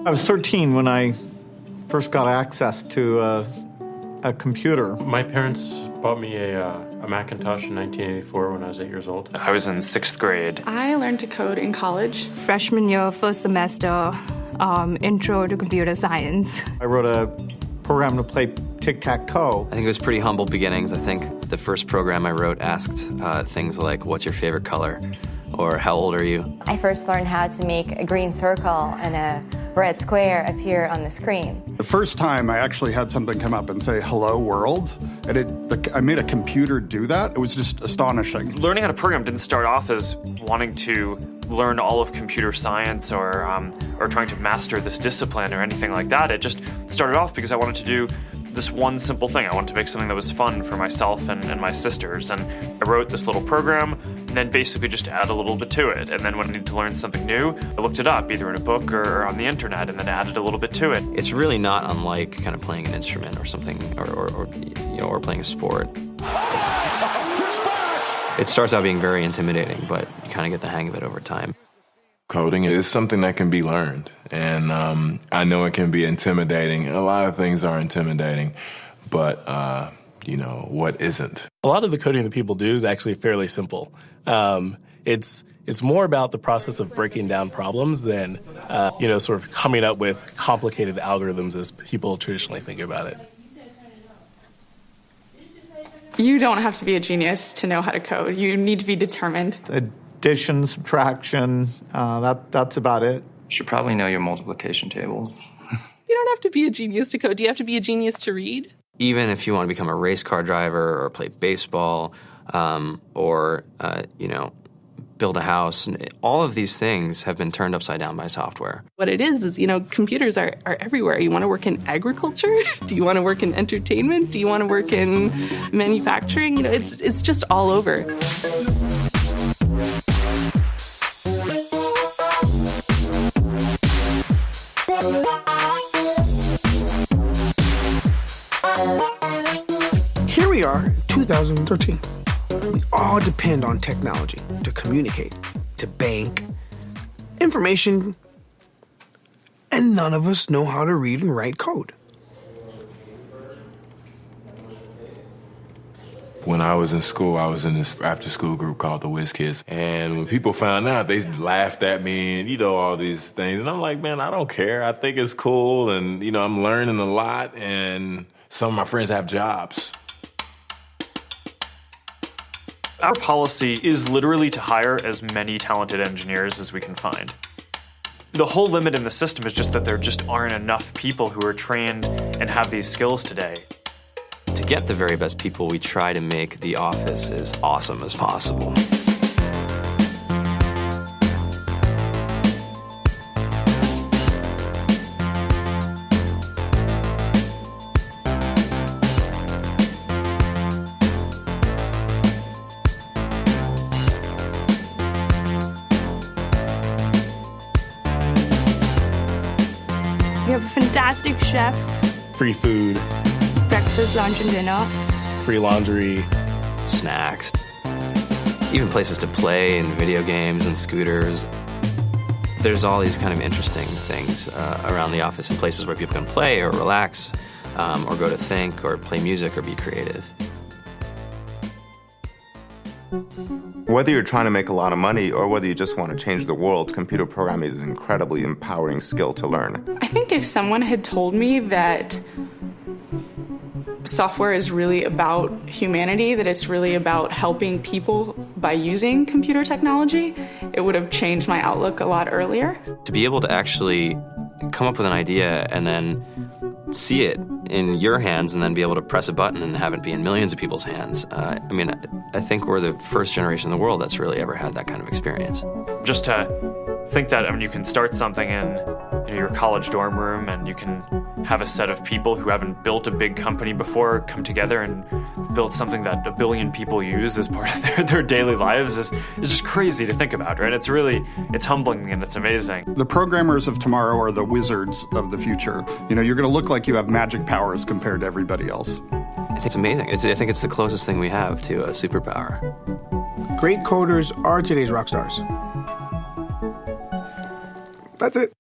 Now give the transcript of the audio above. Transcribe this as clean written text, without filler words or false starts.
I was 13 when I first got access to a computer. My parents bought me a Macintosh in 1984 when I was 8 years old. I was in 6th grade. I learned to code in college. Freshman year, first semester, intro to computer science. I wrote a program to play tic-tac-toe. I think it was pretty humble beginnings. I think the first program I wrote asked things like, what's your favorite color? Or how old are you? I first learned how to make a green circle and a red square appear on the screen. The first time I actually had something come up and say, hello world, and I made a computer do that. It was just astonishing. Learning how to program didn't start off as wanting to learn all of computer science or trying to master this discipline or anything like that. It just started off because I wanted to do this one simple thing. I wanted to make something that was fun for myself and my sisters. And I wrote this little program and then basically just add a little bit to it. And then when I needed to learn something new, I looked it up either in a book or on the internet and then added a little bit to it. It's really not unlike kind of playing an instrument or something, or playing a sport. It starts out being very intimidating, but you kind of get the hang of it over time. Coding is something that can be learned, and I know it can be intimidating. A lot of things are intimidating, but, what isn't? A lot of the coding that people do is actually fairly simple. It's more about the process of breaking down problems than, sort of coming up with complicated algorithms as people traditionally think about it. You don't have to be a genius to know how to code. You need to be determined. Addition, subtraction, that's about it. You should probably know your multiplication tables. You don't have to be a genius to code. Do you have to be a genius to read? Even if you want to become a race car driver or play baseball or build a house, all of these things have been turned upside down by software. What it is, computers are everywhere. You want to work in agriculture? Do you want to work in entertainment? Do you want to work in manufacturing? It's just all over. Here we are, 2013. We all depend on technology to communicate, to bank, information, and none of us know how to read and write code. When I was in school, I was in this after-school group called the Whiz Kids. And when people found out, they laughed at me and, all these things. And I'm like, man, I don't care. I think it's cool. And, I'm learning a lot. And some of my friends have jobs. Our policy is literally to hire as many talented engineers as we can find. The whole limit in the system is just that there just aren't enough people who are trained and have these skills today. To get the very best people, we try to make the office as awesome as possible. We have a fantastic chef, Free food, breakfast, lunch, and dinner. free laundry, snacks, even places to play and video games and scooters. There's all these kind of interesting things around the office and places where people can play or relax or go to think or play music or be creative. Whether you're trying to make a lot of money or whether you just want to change the world, computer programming is an incredibly empowering skill to learn. I think if someone had told me that software is really about humanity, that it's really about helping people by using computer technology, it would have changed my outlook a lot earlier. To be able to actually come up with an idea and then see it in your hands and then be able to press a button and have it be in millions of people's hands. I think we're the first generation in the world that's really ever had that kind of experience. Just to think that you can start something in your college dorm room and you can have a set of people who haven't built a big company before come together and build something that 1 billion people use as part of their daily lives is just crazy to think about, right? It's humbling and it's amazing. The programmers of tomorrow are the wizards of the future. You're going to look like you have magic powers compared to everybody else. I think it's amazing. I think it's the closest thing we have to a superpower. Great coders are today's rock stars. That's it.